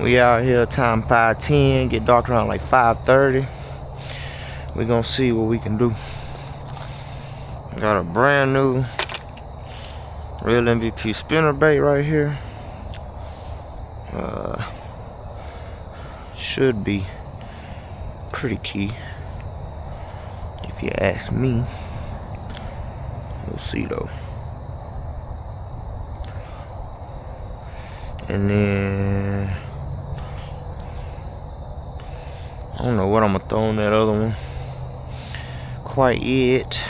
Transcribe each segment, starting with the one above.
We out here, time 5:10, get dark around like 5:30. We gonna see what we can do. Got a brand new Real MVP spinner bait right here. Should be pretty key, if you ask me. We'll see though. And then I don't know what I'm gonna throw on that other one quite yet.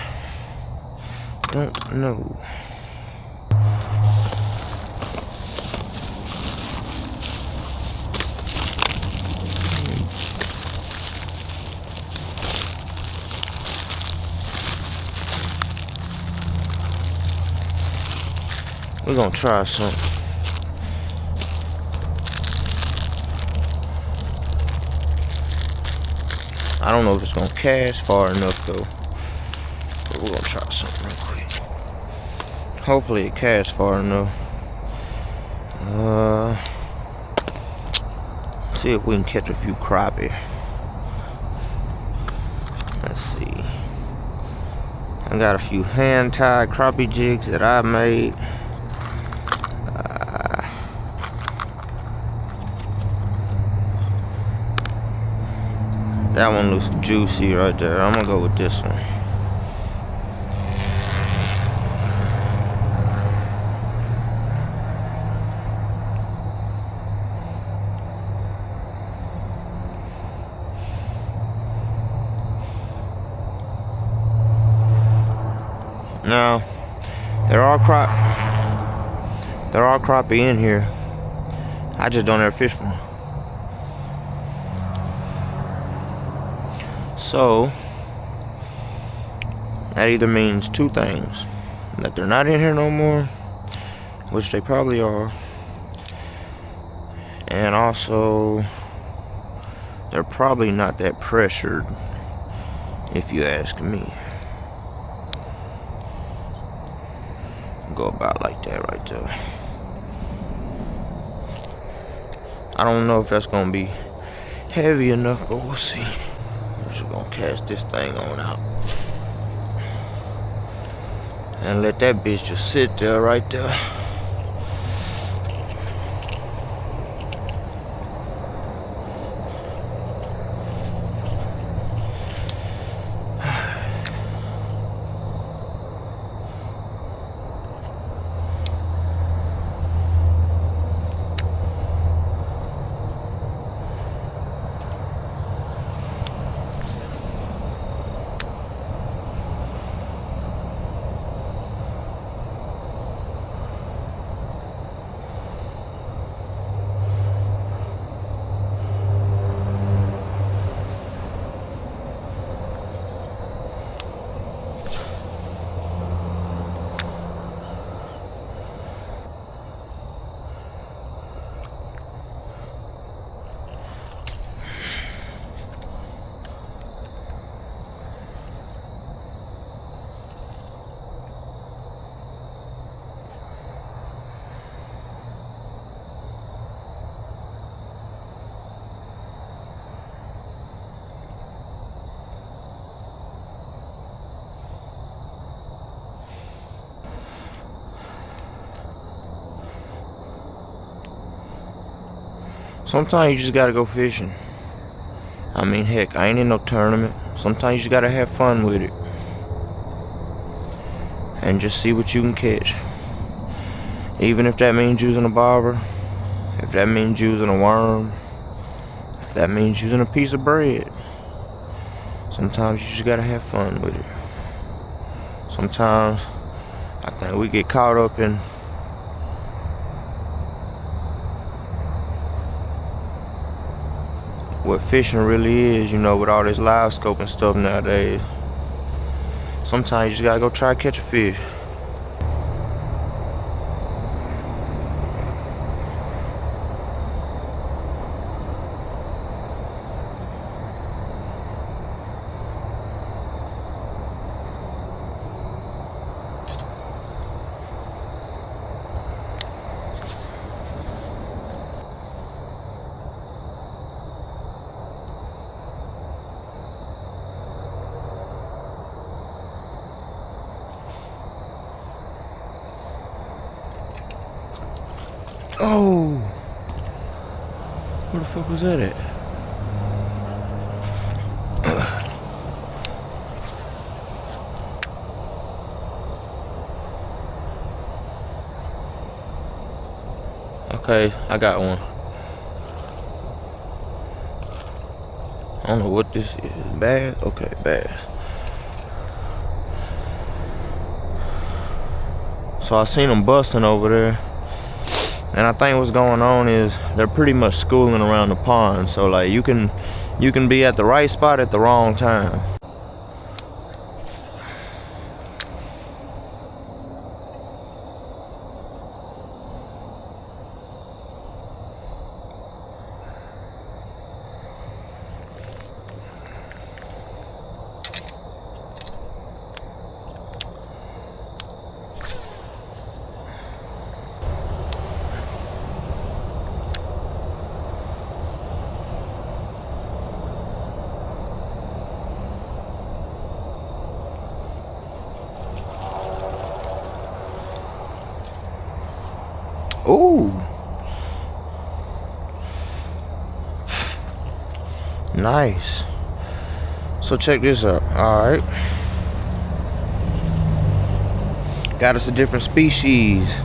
Don't know. We're gonna try something. I don't know if it's gonna cast far enough though, but we're gonna try something real quick. Hopefully it casts far enough. See if we can catch a few crappie. Let's see. I got a few hand-tied crappie jigs that I made. That one looks juicy right there. I'm gonna go with this one. Now, there are crappie in here. I just don't ever fish for them. So, that either means two things: that they're not in here no more, which they probably are, and also they're probably not that pressured, if you ask me. Go about like that right there. I don't know if that's gonna be heavy enough, but we'll see. I'm just gonna cast this thing on out and let that bitch just sit there right there. Sometimes you just gotta go fishing. I mean, heck, I ain't in no tournament. Sometimes you just gotta have fun with it and just see what you can catch. Even if that means using a bobber, if that means using a worm, if that means using a piece of bread. Sometimes you just gotta have fun with it. Sometimes I think we get caught up in what fishing really is, you know, with all this live scope and stuff nowadays. Sometimes you just gotta go try to catch a fish. Oh! Where the fuck was that at? Okay, I got one. I don't know what this is. Bass? Okay, bass. So I seen them busting over there. And I think what's going on is they're pretty much schooling around the pond. So like you can be at the right spot at the wrong time. Ooh. Nice. So check this out. Alright. Got us a different species.